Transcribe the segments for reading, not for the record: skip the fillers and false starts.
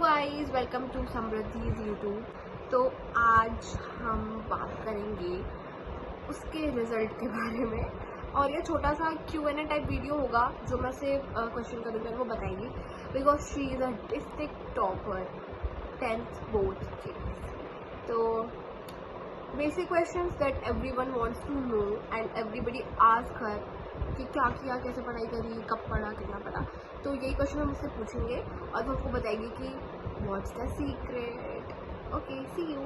Guys, welcome to Samriddhi's YouTube. तो आज हम बात करेंगे उसके रिजल्ट के बारे में और ये छोटा सा Q&A टाइप वीडियो होगा जो मैं से क्वेश्चन करूँगी और वो बताएंगी because she is a district topper 10th board के। तो basic questions that everyone wants to know and everybody ask her कि क्या किया, कैसे पढ़ाई करी, कब पढ़ा, कितना पढ़ा। तो यही क्वेश्चन हम मुझसे पूछेंगे और वो आपको बताएगी कि what's the secret. Okay, see you.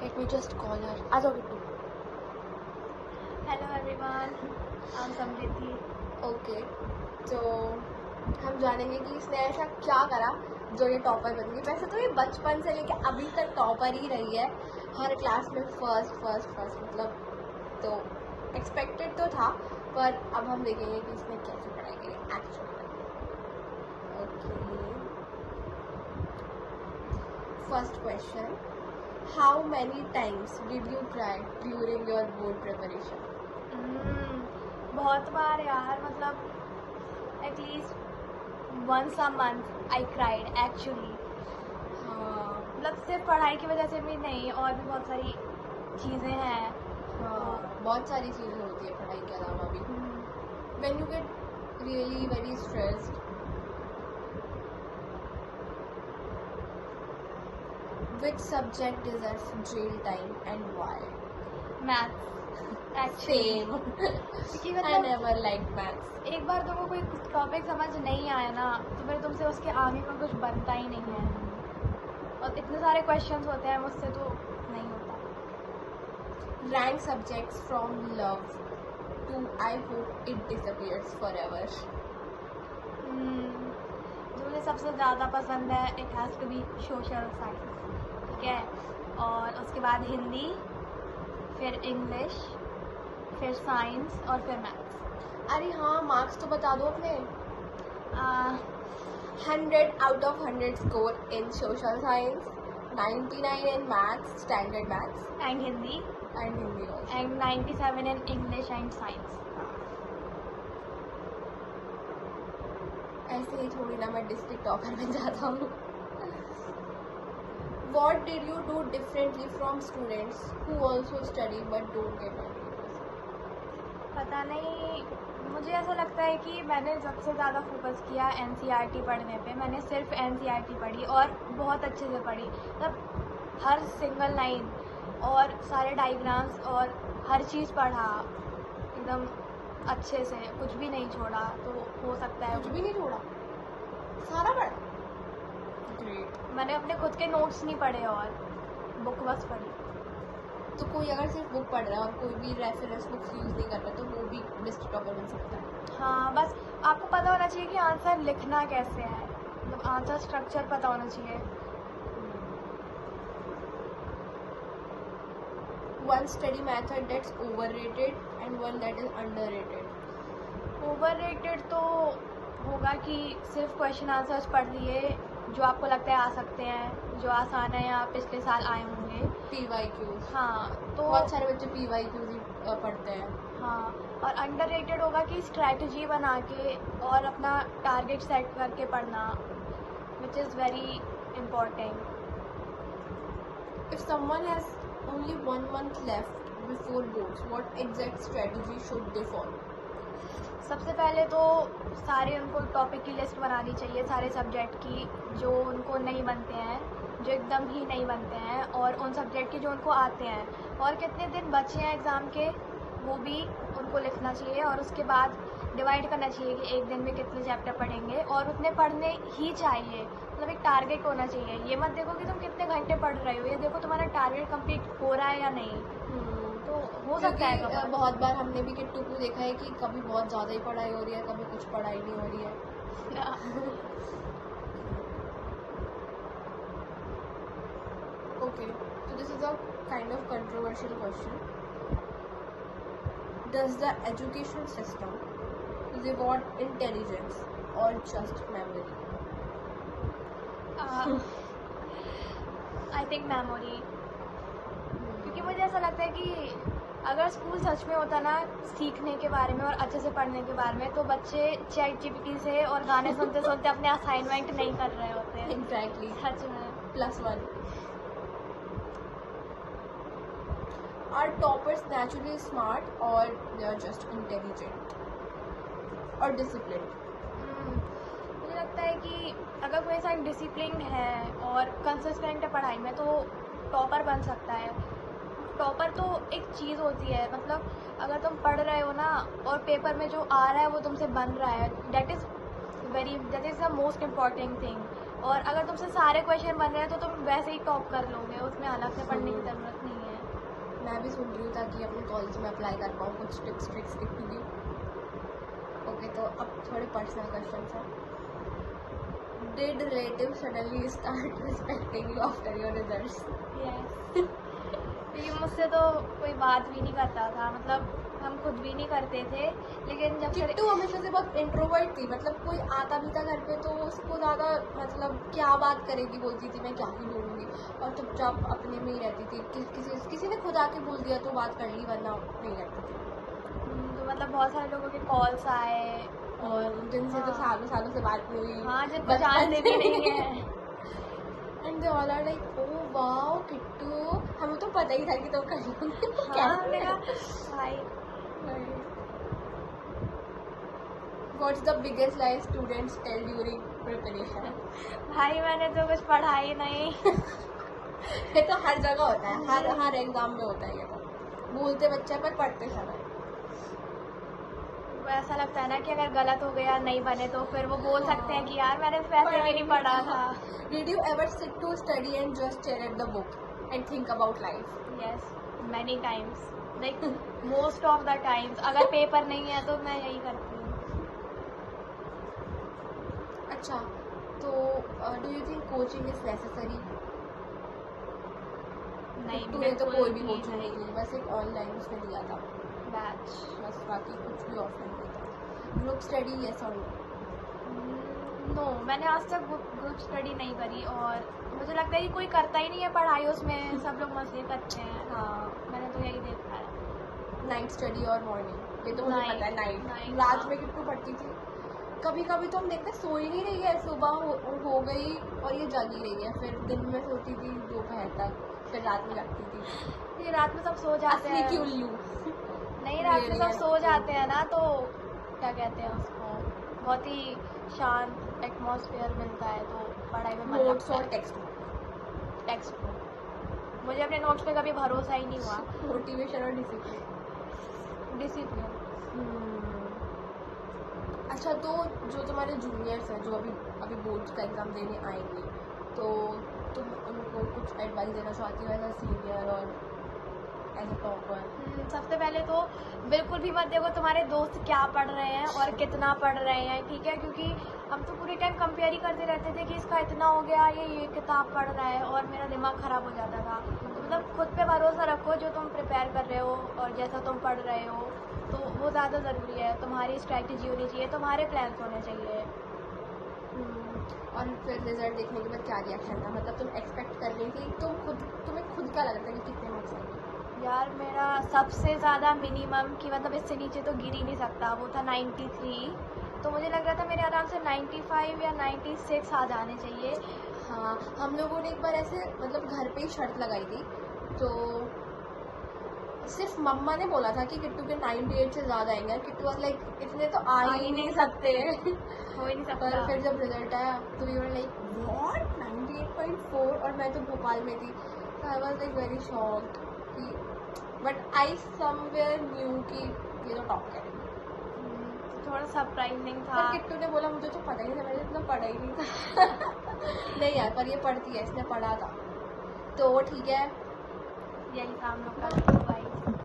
Let me just call her. आ जाओ Bittu. Hello everyone, I am Samriddhi. Okay, तो हम जानेंगे कि इसने ऐसा क्या करा जो ये टॉपर बन गई। वैसे तो ये बचपन से लेके अभी तक टॉपर ही रही है, हर क्लास में फर्स्ट मतलब, तो एक्सपेक्टेड तो था, पर अब हम देखेंगे कि इसने कैसे पढ़ाई करी एक्चुअली में। Okay, first question, how many times did you cry during your board preparation? बहुत बार यार, मतलब at least once a month I cried actually. हाँ, मतलब सिर्फ पढ़ाई की वजह से भी नहीं, और भी बहुत सारी चीज़ें हैं। हाँ, बहुत सारी चीज़ें होती है पढ़ाई के अलावा भी। When you get really very stressed, which subject deserves jail time and why? Maths Same. क्योंकि I मतलब never liked maths. एक बार तुमको कोई टॉपिक समझ नहीं आया ना, तो फिर तुमसे उसके आगे का कुछ बनता ही नहीं है। और इतने सारे क्वेश्चंस होते हैं, मुझसे तो नहीं होता। Rank subjects from love to I hope it disappears forever. जो मुझे सबसे ज़्यादा पसंद है, it has to be social science, ठीक है। और उसके बाद हिंदी, फिर इंग्लिश, फिर साइंस और फिर मैथ्स। अरे हाँ, मार्क्स तो बता दो अपने। 100 out of 100 score in social science, 99 in maths, standard maths, and Hindi, and Hindi also. And 97 in English and science. ऐसे ही थोड़ी ना मैं डिस्ट्रिक्ट टॉपर बन जाता हूँ। What did you do differently from students who also study but don't get on campus? पता नहीं, मुझे ऐसा लगता है कि मैंने सबसे ज़्यादा फोकस किया NCERT पढ़ने पे। मैंने सिर्फ NCERT पढ़ी और बहुत अच्छे से पढ़ी, मतलब हर सिंगल लाइन और सारे डायग्राम्स और हर चीज़ पढ़ा एकदम अच्छे से, कुछ भी नहीं छोड़ा। तो हो सकता है कुछ भी नहीं छोड़ा, सारा पढ़ा। ग्रेट। मैंने अपने खुद के नोट्स नहीं पढ़े और बुक बस पढ़ी। तो कोई अगर सिर्फ बुक पढ़ रहा है और कोई भी रेफरेंस बुक्स यूज़ नहीं कर रहा तो वो भी डिस्ट्रिक्ट टॉपर बन सकता है। हाँ, बस आपको पता होना चाहिए कि आंसर लिखना कैसे है, मतलब आंसर स्ट्रक्चर पता होना चाहिए। One study method that's overrated and one that is underrated. Overrated तो होगा कि सिर्फ क्वेश्चन आंसर्स पढ़ लिए जो आपको लगता है आ सकते हैं, जो आसान है या पिछले साल आए होंगे। PYQs। हाँ, तो बहुत सारे बच्चे PYQs ही पढ़ते हैं। हाँ, और अंडररेटेड होगा कि स्ट्रैटेजी बना के और अपना टारगेट सेट करके पढ़ना, which is very important. If someone has only 1 month left before boards, what exact strategy should they follow? सबसे पहले तो सारे उनको टॉपिक की लिस्ट बनानी चाहिए, सारे सब्जेक्ट की जो उनको नहीं बनते हैं, जो एकदम ही नहीं बनते हैं, और उन सब्जेक्ट के जो उनको आते हैं, और कितने दिन बचे हैं एग्ज़ाम के वो भी उनको लिखना चाहिए। और उसके बाद डिवाइड करना चाहिए कि एक दिन में कितने चैप्टर पढ़ेंगे, और उतने पढ़ने ही चाहिए, मतलब एक टारगेट होना चाहिए। ये मत देखो कि तुम कितने घंटे पढ़ रहे हो, ये देखो तुम्हारा टारगेट कंप्लीट हो रहा है या नहीं। तो हो सकता है क्योंकि बहुत बार हमने भी किट्टू को देखा है कि कभी बहुत ज़्यादा ही पढ़ाई हो रही है, कभी कुछ पढ़ाई नहीं हो रही है। Okay, so this is a kind of controversial question. Does the education system reward intelligence or just memory? I think memory, क्योंकि मुझे ऐसा लगता है कि अगर स्कूल सच में होता ना सीखने के बारे में और अच्छे से पढ़ने के बारे में, तो बच्चे ChatGPT से और गाने सुनते सुनते अपने असाइनमेंट नहीं कर रहे होते हैं। एग्जैक्टली, सच में। +1। Are toppers naturally smart or they are just intelligent or disciplined? मुझे लगता है कि अगर कोई इंसान डिसिप्लिन है और कंसिस्टेंट है पढ़ाई में, तो टॉपर बन सकता है। टॉपर तो एक चीज़ होती है, मतलब अगर तुम पढ़ रहे हो ना और पेपर में जो आ रहा है वो तुमसे बन रहा है, that is the most important thing. और अगर तुमसे सारे क्वेश्चन बन रहे हैं तो तुम वैसे ही टॉप कर लोगे, उसमें अलग से पढ़ने की ज़रूरत नहीं है। मैं भी सुन रही हूँ ताकि अपने कॉलेज में अप्लाई कर पाऊँ, कुछ टिप्स ट्रिक्स दिखूँगी। ओके, तो अब थोड़े पर्सनल क्वेश्चन हैं। Did relatives suddenly start respecting you after your results? Yes. क्योंकि मुझसे तो कोई बात भी नहीं करता था, मतलब हम खुद भी नहीं करते थे, लेकिन जब से किट्टू हमेशा से बहुत इंट्रोवर्ट थी, मतलब कोई आता भी था घर पे तो उसको ज़्यादा मतलब क्या बात करेगी बोलती थी, मैं क्या ही बोलूँगी, और चुपचाप अपने में ही रहती थी। किसी ने खुद आके बोल दिया तो बात कर ली, वरना नहीं करती थी। तो मतलब बहुत सारे लोगों के कॉल्स आए और जिनसे तो सालों सालों से बात नहीं हुई, हाँ, जिनको जानते भी नहीं है। And they all are like, oh wow Kittu, हमें तो पता ही था कि तुम कर लोगे। हाँ, हमने कहा भाई। What's the biggest lie students tell during preparation? भाई मैंने तो कुछ पढ़ा ही नहीं। ये तो हर जगह होता है, हर एग्जाम में होता है ये तो, बोलते बच्चे पर पढ़ते समय। ऐसा लगता है ना कि अगर गलत हो गया नहीं बने तो फिर वो बोल सकते हैं कि यार मैंने वैसे भी नहीं पढ़ा था। Did you ever sit to study and just stare at the book and think about life? Yes, many times. Like most of the times. अगर पेपर नहीं है तो मैं यही करती हूँ। अच्छा, तो do you think coaching is necessary? नहीं, तूने तो कोई भी बिल्कुल कोचिंग नहीं ली, बस एक ऑनलाइन उसने लिया था, बैच। बस बाकी कुछ भी ऑफलाइन नहीं था। ग्रुप स्टडी यस और नो, मैंने आज तक ग्रुप स्टडी नहीं करी और मुझे लगता है कि कोई करता ही नहीं है पढ़ाई, उसमें सब लोग मजे करते हैं। हाँ, मैंने तो यही देखा है। नाइट स्टडी और मॉर्निंग, ये तो मुझे पता है। नाइट रात हाँ। में कितनी पढ़ती थी, कभी कभी तो हम देखते सो ही नहीं रही है, सुबह हो गई और ये जागी रही है, फिर दिन में सोती थी दोपहर तक, फिर रात में जागती थी। ये रात में सब सो जाते हैं। क्यों लूँ? नहीं, रात में सब सो जाते हैं ना, तो क्या कहते हैं उसको, बहुत ही शांत एटमॉस्फेयर मिलता है, तो पढ़ाई में मन नोट्स लगता और है। टेक्स्ट बुक, मुझे अपने नोट्स पे कभी भरोसा ही नहीं हुआ। मोटिवेशन और डिसिप्लिन। डिसिप्लिन। अच्छा, तो जो तुम्हारे जूनियर्स हैं जो अभी बोर्ड्स का एग्ज़ाम देने आएंगे, तो तुम उनको कुछ एडवाइस देना चाहती हो एज अ सीनियर और एज अ टॉपर? सबसे पहले तो बिल्कुल भी मत देखो तुम्हारे दोस्त क्या पढ़ रहे हैं और कितना पढ़ रहे हैं, ठीक है, क्योंकि हम तो पूरे टाइम कंपेयर ही करते रहते थे कि इसका इतना हो गया, ये किताब पढ़ रहा है, और मेरा दिमाग ख़राब हो जाता था। तो मतलब खुद पे भरोसा रखो, जो तुम प्रिपेयर कर रहे हो और जैसा तुम पढ़ रहे हो, तो वो ज़्यादा ज़रूरी है। तुम्हारी स्ट्रैटेजी होनी चाहिए, तुम्हारे प्लान्स होने चाहिए। और फिर रिजल्ट देखने के बाद क्या रिएक्शन था, मतलब तुम एक्सपेक्ट कर रही थी, तो तुम्हें खुद क्या लगता है कि कितने मार्क्स आएंगे? यार मेरा सबसे ज़्यादा मिनिमम कि मतलब इससे नीचे तो गिर ही नहीं सकता, वो था 93। तो मुझे लग रहा था मेरे आराम से 95 या 96 आ जाने चाहिए। हाँ, हम लोगों ने एक बार ऐसे मतलब घर पे ही शर्त लगाई थी, तो सिर्फ मम्मा ने बोला था कि किट्टू के 98 से ज़्यादा आएंगे, किट्टू वाज लाइक इतने तो आ ही नहीं सकते। हो ही नहीं सकता। पर फिर जब रिजल्ट आया तो वी वर लाइक व्हाट 98.4, और मैं तो भोपाल में थी, तो I was like very shocked कि, बट आई समवेयर न्यू कि ये तो टॉप करेंगे। थोड़ा सरप्राइजिंग था। पर किट्टू ने बोला मुझे तो पता ही नहीं था, मैंने इतना पढ़ा ही नहीं था। नहीं यार, पर ये पढ़ती है, इसने पढ़ा था, तो ठीक है। यही था हम लोग का।